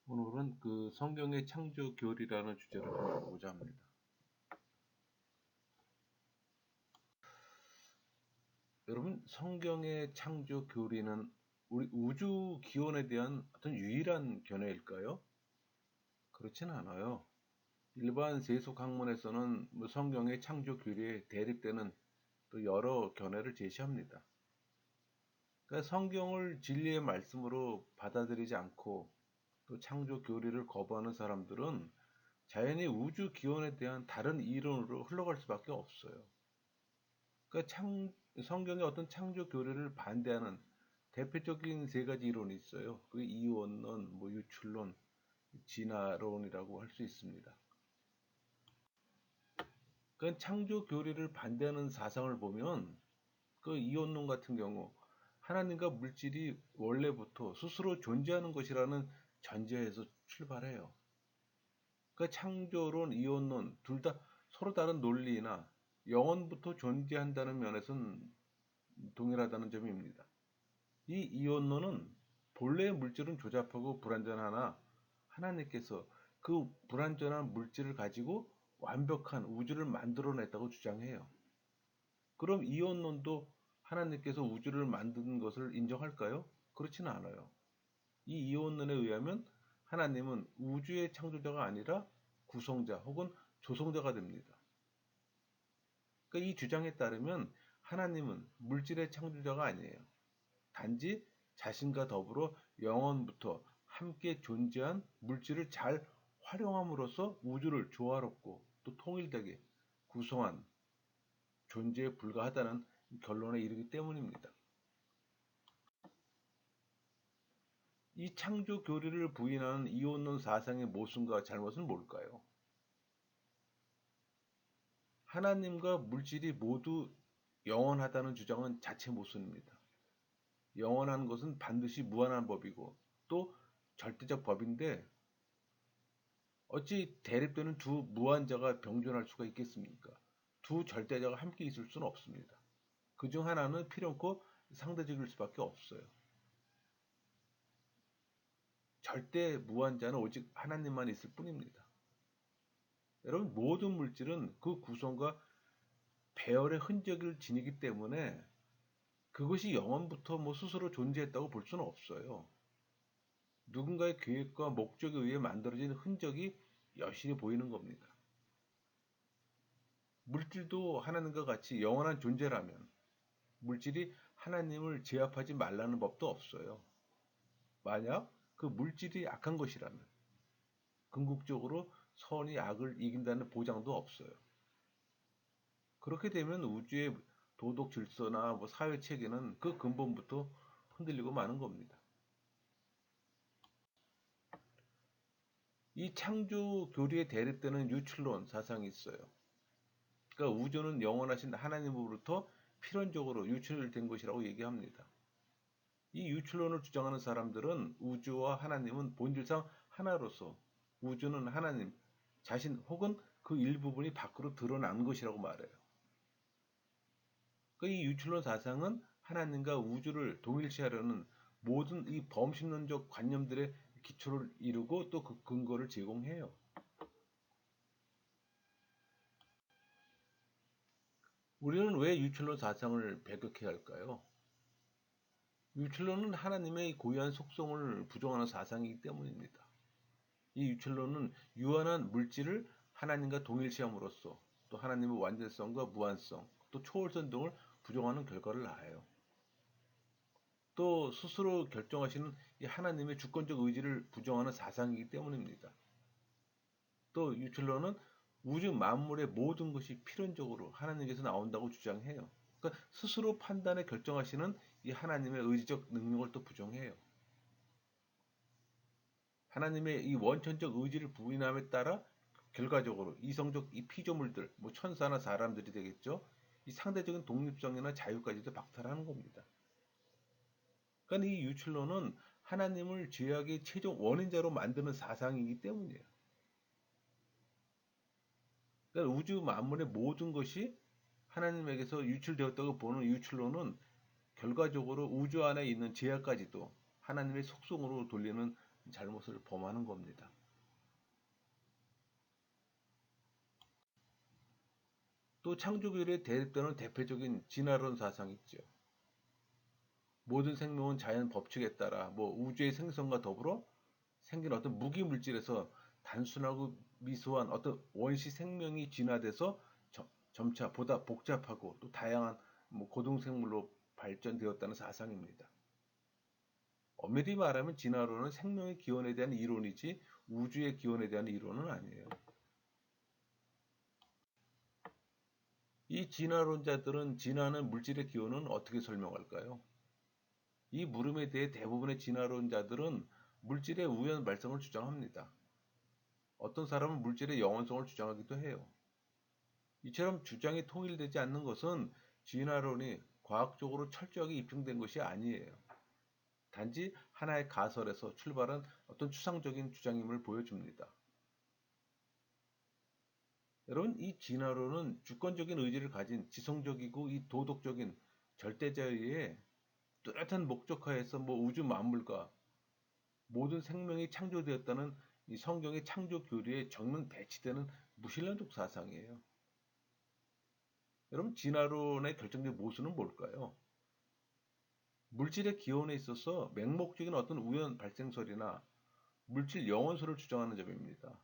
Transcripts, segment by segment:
오늘은 그 성경의 창조 교리라는 주제로 한번 보고자 합니다. 여러분, 성경의 창조 교리는 우리 우주 기원에 대한 어떤 유일한 견해일까요? 그렇진 않아요. 일반 세속 학문에서는 성경의 창조 교리에 대립되는 또 여러 견해를 제시합니다. 그러니까 성경을 진리의 말씀으로 받아들이지 않고 또 창조 교리를 거부하는 사람들은 자연히 우주 기원에 대한 다른 이론으로 흘러갈 수밖에 없어요. 그러니까 성경의 어떤 창조 교리를 반대하는 대표적인 세 가지 이론이 있어요. 그 이원론, 유출론, 진화론이라고 할 수 있습니다. 그 창조 교리를 반대하는 사상을 보면 그 이원론 같은 경우 하나님과 물질이 원래부터 스스로 존재하는 것이라는 전제에서 출발해요. 그 창조론, 이원론 둘 다 서로 다른 논리나 영원부터 존재한다는 면에서는 동일하다는 점입니다. 이 이원론은 본래의 물질은 조잡하고 불완전하나 하나님께서 그 불완전한 물질을 가지고 완벽한 우주를 만들어냈다고 주장해요. 그럼 이원론도 하나님께서 우주를 만든 것을 인정할까요? 그렇지는 않아요. 이 이원론에 의하면 하나님은 우주의 창조자가 아니라 구성자 혹은 조성자가 됩니다. 그러니까 이 주장에 따르면 하나님은 물질의 창조자가 아니에요. 단지 자신과 더불어 영원부터 함께 존재한 물질을 잘 활용함으로써 우주를 조화롭고 또 통일되게 구성한 존재에 불과하다는 결론에 이르기 때문입니다. 이 창조 교리를 부인하는 이원론 사상의 모순과 잘못은 뭘까요? 하나님과 물질이 모두 영원하다는 주장은 자체 모순입니다. 영원한 것은 반드시 무한한 법이고 또 절대적 법인데 어찌 대립되는 두 무한자가 병존할 수가 있겠습니까? 두 절대자가 함께 있을 수는 없습니다. 그중 하나는 필연코 상대적일 수밖에 없어요. 절대 무한자는 오직 하나님만 있을 뿐입니다. 여러분, 모든 물질은 그 구성과 배열의 흔적을 지니기 때문에 그것이 영원부터 스스로 존재했다고 볼 수는 없어요. 누군가의 계획과 목적에 의해 만들어진 흔적이 여실히 보이는 겁니다. 물질도 하나님과 같이 영원한 존재라면 물질이 하나님을 제압하지 말라는 법도 없어요. 만약 그 물질이 악한 것이라면 궁극적으로 선이 악을 이긴다는 보장도 없어요. 그렇게 되면 우주의 도덕 질서나 사회 체계는 그 근본부터 흔들리고 마는 겁니다. 이 창조 교리에 대립되는 유출론 사상이 있어요. 그러니까 우주는 영원하신 하나님으로부터 필연적으로 유출된 것이라고 얘기합니다. 이 유출론을 주장하는 사람들은 우주와 하나님은 본질상 하나로서 우주는 하나님 자신 혹은 그 일부분이 밖으로 드러난 것이라고 말해요. 이 유출론 사상은 하나님과 우주를 동일시하려는 모든 이 범신론적 관념들의 기초를 이루고 또 그 근거를 제공해요. 우리는 왜 유출론 사상을 배격해야 할까요? 유출론은 하나님의 고유한 속성을 부정하는 사상이기 때문입니다. 이 유출론은 유한한 물질을 하나님과 동일시함으로써 또 하나님의 완전성과 무한성, 또 초월성 등을 부정하는 결과를 낳아요. 또 스스로 결정하시는 이 하나님의 주권적 의지를 부정하는 사상이기 때문입니다. 또 유출론은 우주 만물의 모든 것이 필연적으로 하나님께서 나온다고 주장해요. 그러니까 스스로 판단에 결정하시는 이 하나님의 의지적 능력을 또 부정해요. 하나님의 이 원천적 의지를 부인함에 따라 결과적으로 이성적 이 피조물들, 천사나 사람들이 되겠죠. 이 상대적인 독립성이나 자유까지도 박탈하는 겁니다. 그러니까 이 유출론은 하나님을 죄악의 최종 원인자로 만드는 사상이기 때문이에요. 그러니까 우주 만물의 모든 것이 하나님에게서 유출되었다고 보는 유출론은 결과적으로 우주 안에 있는 죄악까지도 하나님의 속성으로 돌리는 잘못을 범하는 겁니다. 또 창조교리에 대립되는 대표적인 진화론 사상이 있죠. 모든 생명은 자연 법칙에 따라 우주의 생성과 더불어 생긴 어떤 무기 물질에서 단순하고 미소한 어떤 원시 생명이 진화돼서 점차 보다 복잡하고 또 다양한 고동생물로 발전되었다는 사상입니다. 엄밀히 말하면 진화론은 생명의 기원에 대한 이론이지 우주의 기원에 대한 이론은 아니에요. 이 진화론자들은 진화하는 물질의 기원은 어떻게 설명할까요? 이 물음에 대해 대부분의 진화론자들은 물질의 우연 발생을 주장합니다. 어떤 사람은 물질의 영원성을 주장하기도 해요. 이처럼 주장이 통일되지 않는 것은 진화론이 과학적으로 철저하게 입증된 것이 아니에요. 단지 하나의 가설에서 출발한 어떤 추상적인 주장임을 보여줍니다. 여러분, 이 진화론은 주권적인 의지를 가진 지성적이고 이 도덕적인 절대자에 의해 뚜렷한 목적하에서 우주 만물과 모든 생명이 창조되었다는 이 성경의 창조 교리에 정면 배치되는 무신론적 사상이에요. 여러분, 진화론의 결정적 모순은 뭘까요? 물질의 기원에 있어서 맹목적인 어떤 우연 발생설이나 물질 영원설을 주장하는 점입니다.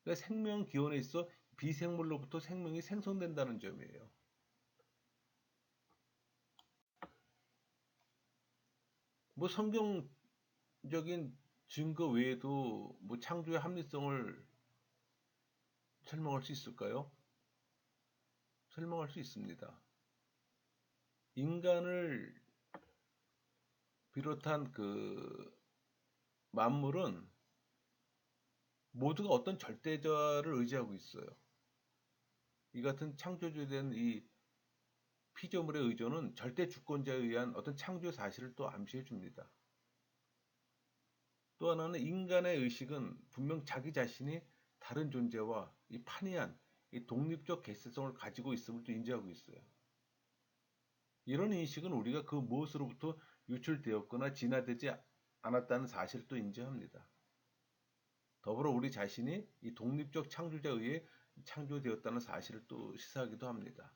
그러니까 생명 기원에 있어 비생물로부터 생명이 생성된다는 점이에요. 성경적인 증거 외에도 창조의 합리성을 설명할 수 있을까요? 설명할 수 있습니다. 인간을 비롯한 그 만물은 모두가 어떤 절대자를 의지하고 있어요. 이 같은 창조주에 대한 이 피조물의 의존은 절대 주권자에 의한 어떤 창조 사실을 또 암시해 줍니다. 또 하나는 인간의 의식은 분명 자기 자신이 다른 존재와 이 판이한 이 독립적 개체성을 가지고 있음을 또 인지하고 있어요. 이런 인식은 우리가 그 무엇으로부터 유출되었거나 진화되지 않았다는 사실을 또 인지합니다. 더불어 우리 자신이 이 독립적 창조자에 의해 창조되었다는 사실을 또 시사하기도 합니다.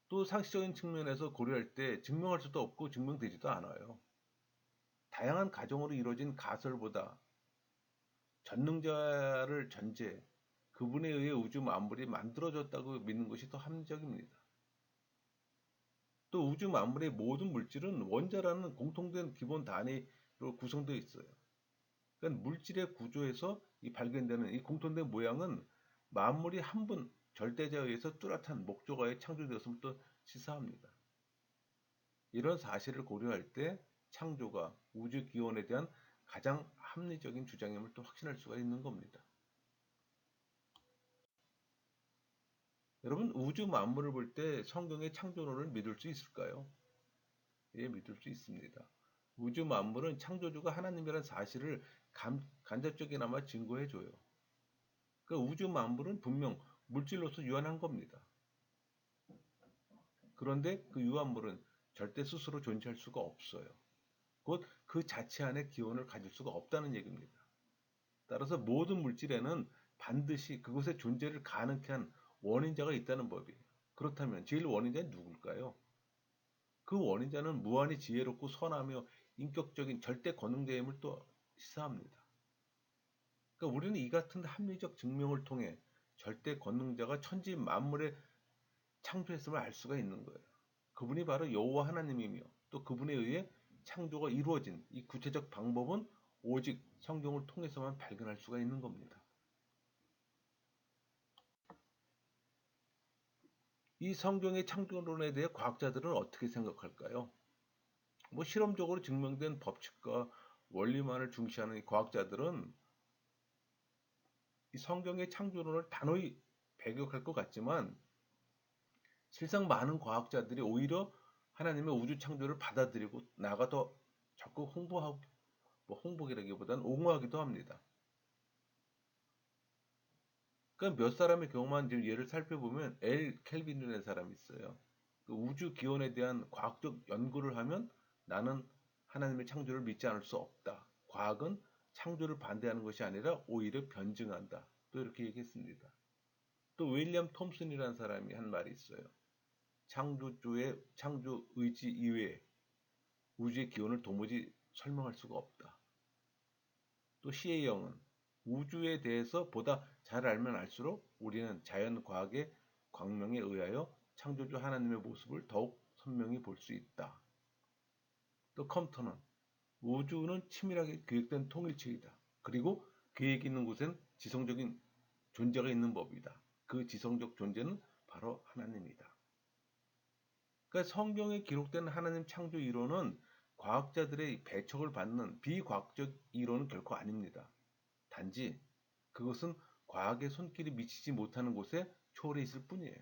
또 상식적인 측면에서 고려할 때 증명할 수도 없고 증명되지도 않아요. 다양한 가정으로 이루어진 가설보다 전능자를 전제, 그분에 의해 우주 만물이 만들어졌다고 믿는 것이 더 합리적입니다. 또 우주 만물의 모든 물질은 원자라는 공통된 기본 단위로 구성되어 있어요. 그러니까 물질의 구조에서 발견되는 이 공통된 모양은 만물이 한 분 절대자에 의해서 뚜렷한 목적하에 창조되었음을 또 시사합니다. 이런 사실을 고려할 때 창조가 우주 기원에 대한 가장 합리적인 주장임을 또 확신할 수가 있는 겁니다. 여러분, 우주 만물을 볼 때 성경의 창조론을 믿을 수 있을까요? 예, 믿을 수 있습니다. 우주 만물은 창조주가 하나님이라는 사실을 간접적이나마 증거해줘요. 그 우주 만물은 분명 물질로서 유한한 겁니다. 그런데 그 유한물은 절대 스스로 존재할 수가 없어요. 곧 그 자체 안에 기원을 가질 수가 없다는 얘기입니다. 따라서 모든 물질에는 반드시 그것의 존재를 가능케 한 원인자가 있다는 법이에요. 그렇다면 제일 원인자는 누굴까요? 그 원인자는 무한히 지혜롭고 선하며 인격적인 절대 권능자임을 또 시사합니다. 그러니까 우리는 이 같은 합리적 증명을 통해 절대 권능자가 천지 만물의 창조했음을 알 수가 있는 거예요. 그분이 바로 여호와 하나님이며 또 그분에 의해 창조가 이루어진 이 구체적 방법은 오직 성경을 통해서만 발견할 수가 있는 겁니다. 이 성경의 창조론에 대해 과학자들은 어떻게 생각할까요? 실험적으로 증명된 법칙과 원리만을 중시하는 이 과학자들은 이 성경의 창조론을 단호히 배격할 것 같지만 실상 많은 과학자들이 오히려 하나님의 우주 창조를 받아들이고 나아가 더 적극 홍보하고 홍보기라기보다는 옹호하기도 합니다. 그러니까 몇 사람의 경우만 예를 살펴보면 엘 켈빈이라는 사람이 있어요. 그 우주 기원에 대한 과학적 연구를 하면 나는 하나님의 창조를 믿지 않을 수 없다. 과학은 창조를 반대하는 것이 아니라 오히려 변증한다. 또 이렇게 얘기했습니다. 또 윌리엄 톰슨이라는 사람이 한 말이 있어요. 창조주의 창조 의지 이외에 우주의 기원을 도무지 설명할 수가 없다. 또 C.A. 영은 우주에 대해서 보다 잘 알면 알수록 우리는 자연과학의 광명에 의하여 창조주 하나님의 모습을 더욱 선명히 볼 수 있다. 또 컴터는 우주는 치밀하게 계획된 통일체이다. 그리고 계획 있는 곳엔 지성적인 존재가 있는 법이다. 그 지성적 존재는 바로 하나님이다. 그러니까 성경에 기록된 하나님 창조 이론은 과학자들의 배척을 받는 비과학적 이론은 결코 아닙니다. 단지 그것은 과학의 손길이 미치지 못하는 곳에 초월해 있을 뿐이에요.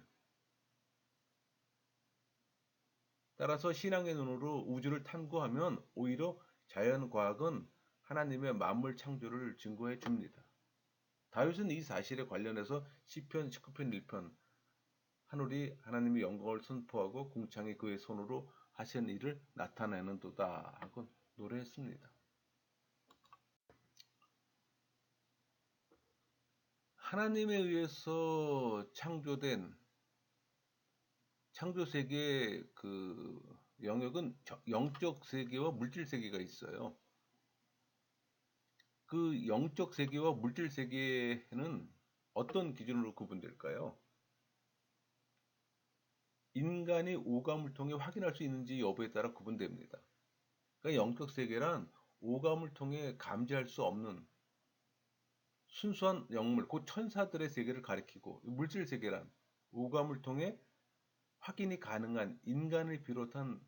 따라서 신앙의 눈으로 우주를 탐구하면 오히려 자연과학은 하나님의 만물 창조를 증거해 줍니다. 다윗은 이 사실에 관련해서 시편 19편 1편 하늘이 하나님의 영광을 선포하고 궁창이 그의 손으로 하신 일을 나타내는도다 하고 노래했습니다. 하나님에 의해서 창조된 창조 세계의 그 영역은 영적 세계와 물질 세계가 있어요. 그 영적 세계와 물질 세계는 어떤 기준으로 구분될까요? 인간이 오감을 통해 확인할 수 있는지 여부에 따라 구분됩니다. 그러니까 영적 세계란 오감을 통해 감지할 수 없는 순수한 영물, 곧 천사들의 세계를 가리키고, 물질 세계란 오감을 통해 확인이 가능한 인간을 비롯한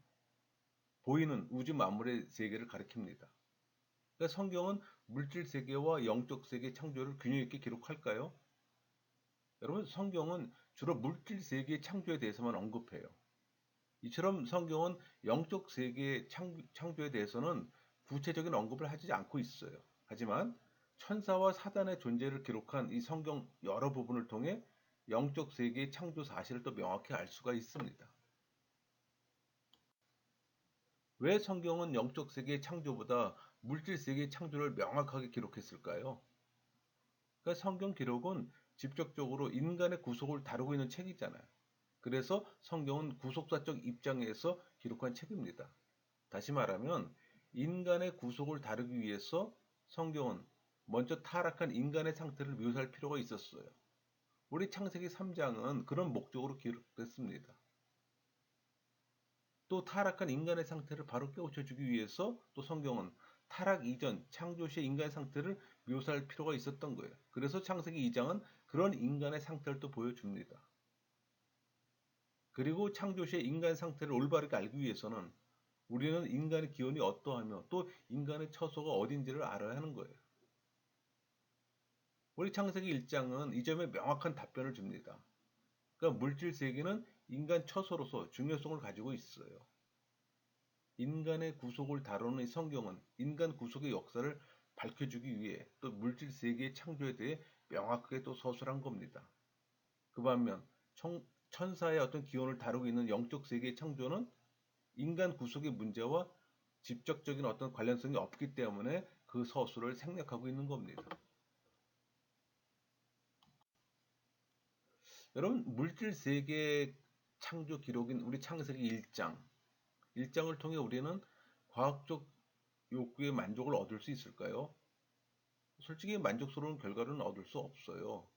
보이는 우주 만물의 세계를 가리킵니다. 그러니까 성경은 물질 세계와 영적 세계 창조를 균형 있게 기록할까요? 여러분, 성경은 주로 물질 세계의 창조에 대해서만 언급해요. 이처럼 성경은 영적 세계의 창조에 대해서는 구체적인 언급을 하지 않고 있어요. 하지만 천사와 사단의 존재를 기록한 이 성경 여러 부분을 통해 영적 세계의 창조 사실을 또 명확히 알 수가 있습니다. 왜 성경은 영적 세계의 창조보다 물질 세계의 창조를 명확하게 기록했을까요? 그러니까 성경 기록은 직접적으로 인간의 구속을 다루고 있는 책이잖아요. 그래서 성경은 구속사적 입장에서 기록한 책입니다. 다시 말하면 인간의 구속을 다루기 위해서 성경은 먼저 타락한 인간의 상태를 묘사할 필요가 있었어요. 우리 창세기 3장은 그런 목적으로 기록됐습니다. 또 타락한 인간의 상태를 바로 깨우쳐주기 위해서 또 성경은 타락 이전 창조 시의 인간의 상태를 묘사할 필요가 있었던 거예요. 그래서 창세기 2장은 그런 인간의 상태를 또 보여줍니다. 그리고 창조 시의 인간의 상태를 올바르게 알기 위해서는 우리는 인간의 기원이 어떠하며 또 인간의 처소가 어딘지를 알아야 하는 거예요. 우리 창세기 1장은 이 점에 명확한 답변을 줍니다. 그러니까 물질 세계는 인간 처소로서 중요성을 가지고 있어요. 인간의 구속을 다루는 이 성경은 인간 구속의 역사를 밝혀주기 위해 또 물질 세계의 창조에 대해 명확하게 또 서술한 겁니다. 그 반면 천사의 어떤 기원을 다루고 있는 영적 세계의 창조는 인간 구속의 문제와 직접적인 어떤 관련성이 없기 때문에 그 서술을 생략하고 있는 겁니다. 여러분, 물질 세계 창조 기록인 우리 창세기 1장을 통해 우리는 과학적 욕구의 만족을 얻을 수 있을까요? 솔직히 만족스러운 결과는 얻을 수 없어요.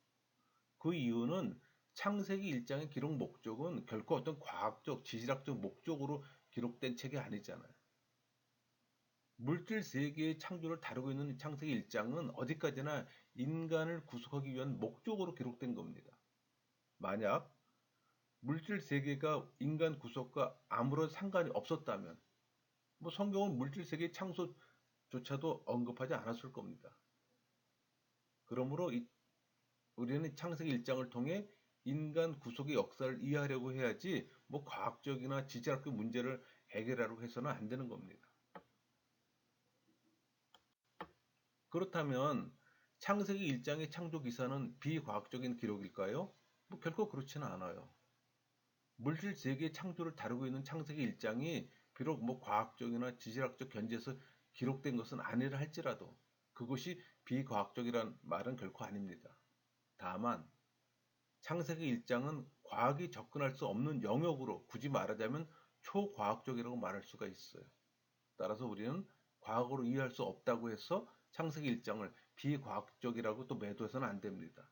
그 이유는 창세기 1장의 기록 목적은 결코 어떤 과학적, 지질학적 목적으로 기록된 책이 아니잖아요. 물질 세계의 창조를 다루고 있는 창세기 1장은 어디까지나 인간을 구속하기 위한 목적으로 기록된 겁니다. 만약 물질 세계가 인간 구속과 아무런 상관이 없었다면 성경은 물질 세계의 창조조차도 언급하지 않았을 겁니다. 그러므로 우리는 창세기 1장을 통해 인간 구속의 역사를 이해하려고 해야지 과학적이나 지질학적 문제를 해결하려고 해서는 안 되는 겁니다. 그렇다면 창세기 1장의 창조 기사는 비과학적인 기록일까요? 결코 그렇지는 않아요. 물질 세계의 창조를 다루고 있는 창세기 1장이 비록 뭐 과학적이나 지질학적 견지에서 기록된 것은 아니라 할지라도 그것이 비과학적이란 말은 결코 아닙니다. 다만 창세기 1장은 과학이 접근할 수 없는 영역으로 굳이 말하자면 초과학적이라고 말할 수가 있어요. 따라서 우리는 과학으로 이해할 수 없다고 해서 창세기 1장을 비과학적이라고 또 매도해서는 안 됩니다.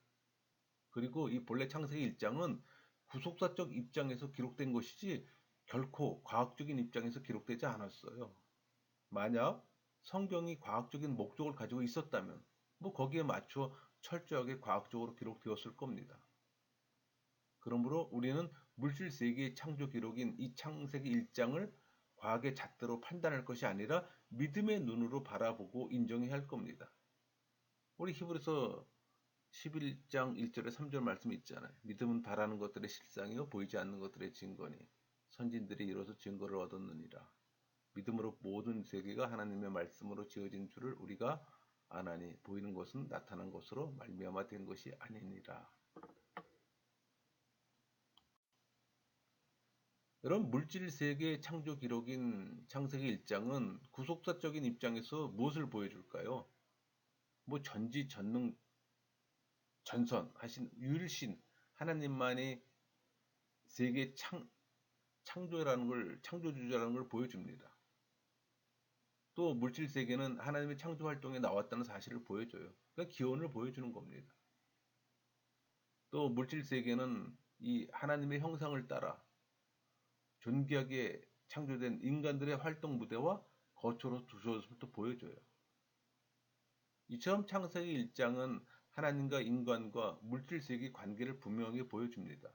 그리고 이 본래 창세기 1장은 구속사적 입장에서 기록된 것이지 결코 과학적인 입장에서 기록되지 않았어요. 만약 성경이 과학적인 목적을 가지고 있었다면 뭐 거기에 맞춰 철저하게 과학적으로 기록되었을 겁니다. 그러므로 우리는 물질 세계의 창조 기록인 이 창세기 1장을 과학의 잣대로 판단할 것이 아니라 믿음의 눈으로 바라보고 인정해야 할 겁니다. 우리 히브리서 11장 1절에 3절 말씀 있잖아요. 믿음은 바라는 것들의 실상이요 보이지 않는 것들의 증거니 선진들이 이로써 증거를 얻었느니라. 믿음으로 모든 세계가 하나님의 말씀으로 지어진 줄을 우리가 아나니 보이는 것은 나타난 것으로 말미암아 된 것이 아니니라. 여러분 물질 세계의 창조 기록인 창세기 1장은 구속사적인 입장에서 무엇을 보여줄까요? 뭐 전지전능 전선하신 유일신 하나님만이 세계 창조라는 걸 창조주자라는 걸 보여줍니다. 또 물질 세계는 하나님의 창조 활동에 나왔다는 사실을 보여줘요. 그러니까 기원을 보여주는 겁니다. 또 물질 세계는 이 하나님의 형상을 따라 존귀하게 창조된 인간들의 활동 무대와 거처로 두셔졌음을 또 보여줘요. 이처럼 창세기 1장은 하나님과 인간과 물질 세계의 관계를 분명히 보여줍니다.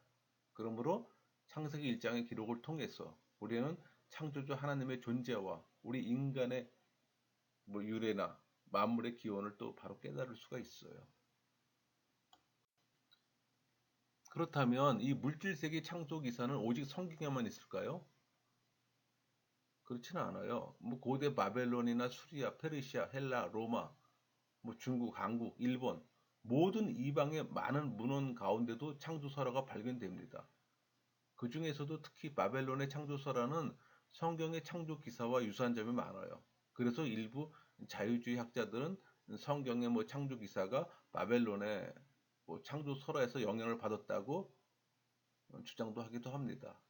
그러므로 창세기 1장의 기록을 통해서 우리는 창조주 하나님의 존재와 우리 인간의 유래나 만물의 기원을 또 바로 깨달을 수가 있어요. 그렇다면 이 물질 세계 창조 기사는 오직 성경에만 있을까요? 그렇지는 않아요. 뭐 고대 바벨론이나 수리아, 페르시아, 헬라, 로마, 뭐 중국, 한국, 일본 모든 이방의 많은 문헌 가운데도 창조설화가 발견됩니다. 그 중에서도 특히 바벨론의 창조설화는 성경의 창조 기사와 유사한 점이 많아요. 그래서 일부 자유주의 학자들은 성경의 뭐 창조 기사가 바벨론의 뭐 창조설화에서 영향을 받았다고 주장도 하기도 합니다.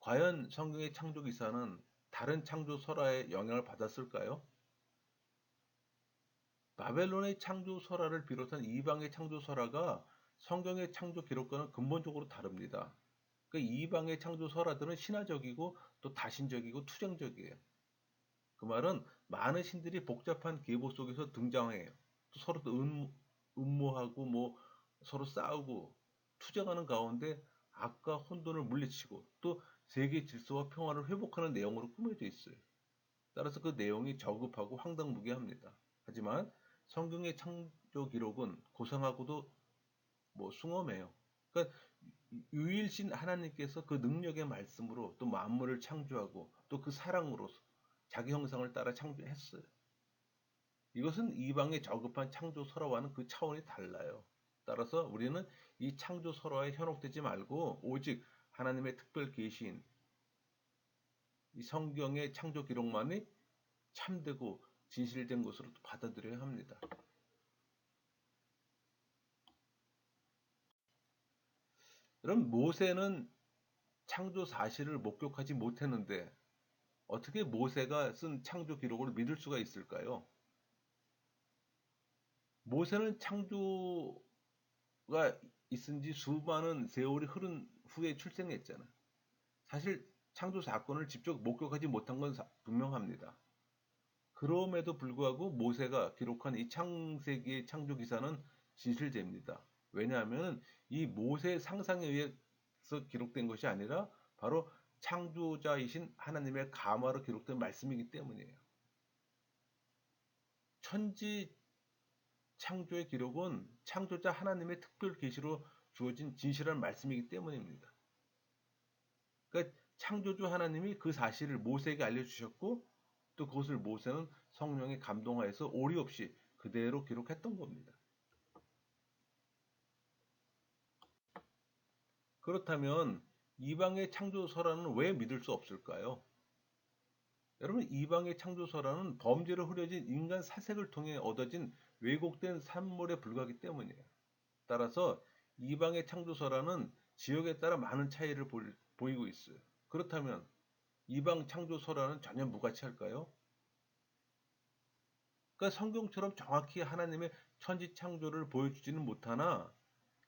과연 성경의 창조 기사는 다른 창조 설화의 영향을 받았을까요? 바벨론의 창조 설화를 비롯한 이방의 창조 설화가 성경의 창조 기록과는 근본적으로 다릅니다. 그 이방의 창조 설화들은 신화적이고 또 다신적이고 투쟁적이에요. 그 말은 많은 신들이 복잡한 계보 속에서 등장해요. 또 서로 또 음모하고 뭐 서로 싸우고 투쟁하는 가운데 악과 혼돈을 물리치고 또 세계 질서와 평화를 회복하는 내용으로 꾸며져 있어요. 따라서 그 내용이 저급하고 황당무계합니다. 하지만 성경의 창조 기록은 고상하고도 뭐 숭엄해요. 그러니까 유일신 하나님께서 그 능력의 말씀으로 또 만물을 창조하고 또 그 사랑으로 자기 형상을 따라 창조했어요. 이것은 이방의 저급한 창조 설화와는 그 차원이 달라요. 따라서 우리는 이 창조 설화에 현혹되지 말고 오직 하나님의 특별 계시인 이 성경의 창조 기록만이 참되고 진실된 것으로 받아들여야 합니다. 그럼 모세는 창조 사실을 목격하지 못했는데 어떻게 모세가 쓴 창조 기록을 믿을 수가 있을까요? 모세는 창조가 있은 지 수많은 세월이 흐른 후에 출생했잖아. 사실 창조 사건을 직접 목격하지 못한 건 분명합니다. 그럼에도 불구하고 모세가 기록한 이 창세기의 창조 기사는 진실됩니다. 왜냐하면 이 모세의 상상에 의해서 기록된 것이 아니라 바로 창조자이신 하나님의 감화로 기록된 말씀이기 때문이에요. 천지 창조의 기록은 창조자 하나님의 특별 계시로 주어진 진실한 말씀이기 때문입니다. 그러니까 창조주 하나님이 그 사실을 모세에게 알려주셨고 또 그것을 모세는 성령의 감동하여서 오리 없이 그대로 기록했던 겁니다. 그렇다면 이방의 창조설화는 왜 믿을 수 없을까요? 여러분, 이방의 창조설화는 범죄로 흐려진 인간 사색을 통해 얻어진 왜곡된 산물에 불과하기 때문이에요. 따라서 이방의 창조설화는 지역에 따라 많은 차이를 보이고 있어요. 그렇다면 이방 창조설화는 전혀 무가치할까요? 그러니까 성경처럼 정확히 하나님의 천지 창조를 보여주지는 못하나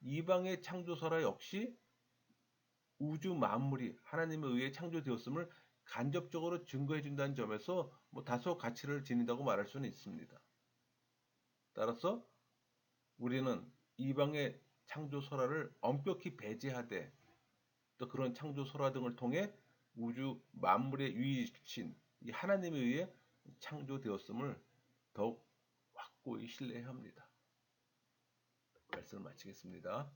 이방의 창조설화 역시 우주 만물이 하나님에 의해 창조되었음을 간접적으로 증거해 준다는 점에서 다소 가치를 지닌다고 말할 수는 있습니다. 따라서 우리는 이방의 창조설화를 엄격히 배제하되 또 그런 창조설화 등을 통해 우주 만물의 유이신 하나님에 의해 창조되었음을 더욱 확고히 신뢰해야 합니다. 말씀을 마치겠습니다.